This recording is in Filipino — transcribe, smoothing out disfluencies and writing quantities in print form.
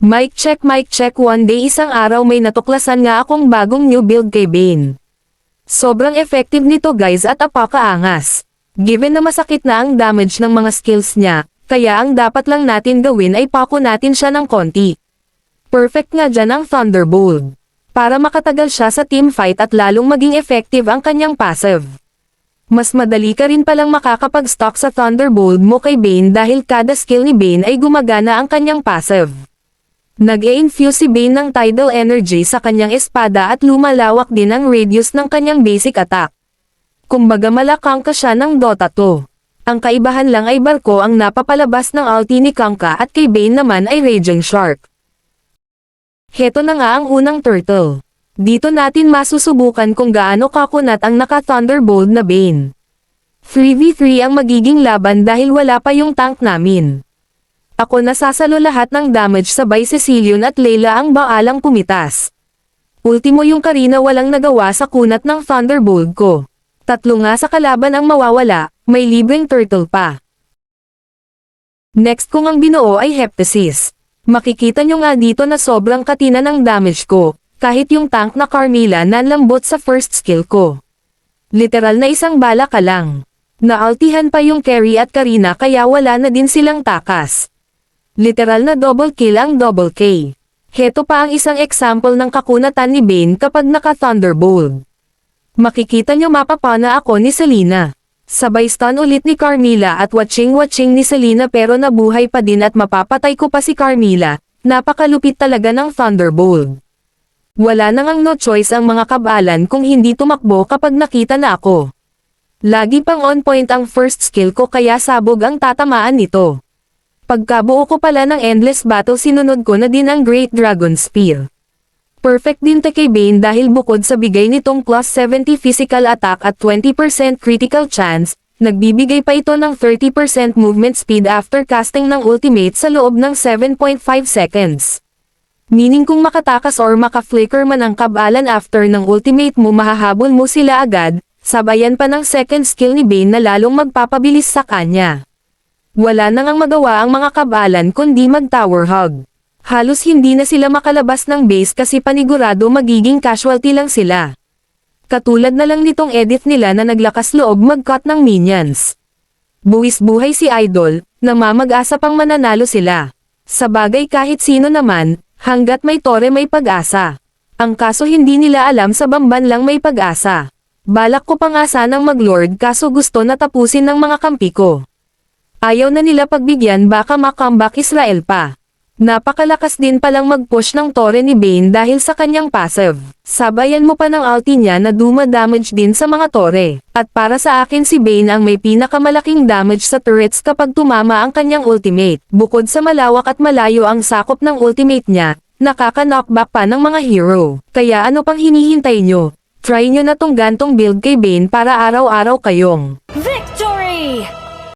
Mic check one day isang araw may natuklasan nga akong bagong new build kay Bane. Sobrang effective nito guys at apakaangas. Given na masakit na ang damage ng mga skills niya, kaya ang dapat lang natin gawin ay pako natin siya ng konti. Perfect nga dyan ang Thunderbolt. Para makatagal siya sa teamfight at lalong maging effective ang kanyang passive. Mas madali ka rin palang makakapag-stock sa Thunderbolt mo kay Bane dahil kada skill ni Bane ay gumagana ang kanyang passive. Nag-e-infuse si Bane ng tidal energy sa kanyang espada at lumalawak din ang radius ng kanyang basic attack. Kumbaga malakangka siya ng Dota 2. Ang kaibahan lang ay barko ang napapalabas ng ulti ni Kangka at kay Bane naman ay Raging Shark. Heto na nga ang unang turtle. Dito natin masusubukan kung gaano kakunat ang naka-Thunderbolt na Bane. 3v3 ang magiging laban dahil wala pa yung tank namin. Ako nasasalo lahat ng damage sabay Cecilion at Layla ang baalang pumitas. Ultimo yung Karina walang nagawa sa kunat ng Thunderbolt ko. Tatlo nga sa kalaban ang mawawala, may libreng turtle pa. Next kong ang binuo ay Heptasis. Makikita nyo nga dito na sobrang katina ng damage ko, kahit yung tank na Carmilla nanlambot sa first skill ko. Literal na isang bala ka lang. Naaltihan pa yung Carry at Karina kaya wala na din silang takas. Literal na double kill ang double K. Heto pa ang isang example ng kakunatan ni Bane kapag naka-Thunderbolt. Makikita nyo mapapana ako ni Selena. Sabay stun ulit ni Carmilla at watching ni Selena pero nabuhay pa din at mapapatay ko pa si Carmilla. Napakalupit talaga ng Thunderbolt. Wala nang no choice ang mga kabalan kung hindi tumakbo kapag nakita na ako. Lagi pang on point ang first skill ko kaya sabog ang tatamaan nito. Pagkabuo ko pala ng endless battle sinunod ko na din ang Great Dragon Spear. Perfect din kay Bane dahil bukod sa bigay nitong plus 70 physical attack at 20% critical chance, nagbibigay pa ito ng 30% movement speed after casting ng ultimate sa loob ng 7.5 seconds. Meaning kung makatakas or maka-flicker man ang kabalan after ng ultimate mo mahahabol mo sila agad, sabayan pa ng second skill ni Bane na lalong magpapabilis sa kanya. Wala nang ang magawa ang mga kabalan kundi mag-tower hug. Halos hindi na sila makalabas ng base kasi panigurado magiging casualty lang sila. Katulad na lang nitong edit nila na naglakas loob mag-cut ng minions. Buwis buhay si Idol, na mamag-asa pang mananalo sila. Sa bagay kahit sino naman, hanggat may tore may pag-asa. Ang kaso hindi nila alam sa Bamban lang may pag-asa. Balak ko pa nga sanang mag-lord kaso gusto na tapusin ng mga kampi ko. Ayaw na nila pagbigyan baka makambak Israel pa. Napakalakas din palang mag-push ng tore ni Bane dahil sa kanyang passive. Sabayan mo pa ng ulti niya na duma-damage din sa mga tore. At para sa akin si Bane ang may pinakamalaking damage sa turrets kapag tumama ang kanyang ultimate. Bukod sa malawak at malayo ang sakop ng ultimate niya, nakaka-knockback pa ng mga hero. Kaya ano pang hinihintay nyo? Try nyo na tong gantong build kay Bane para araw-araw kayong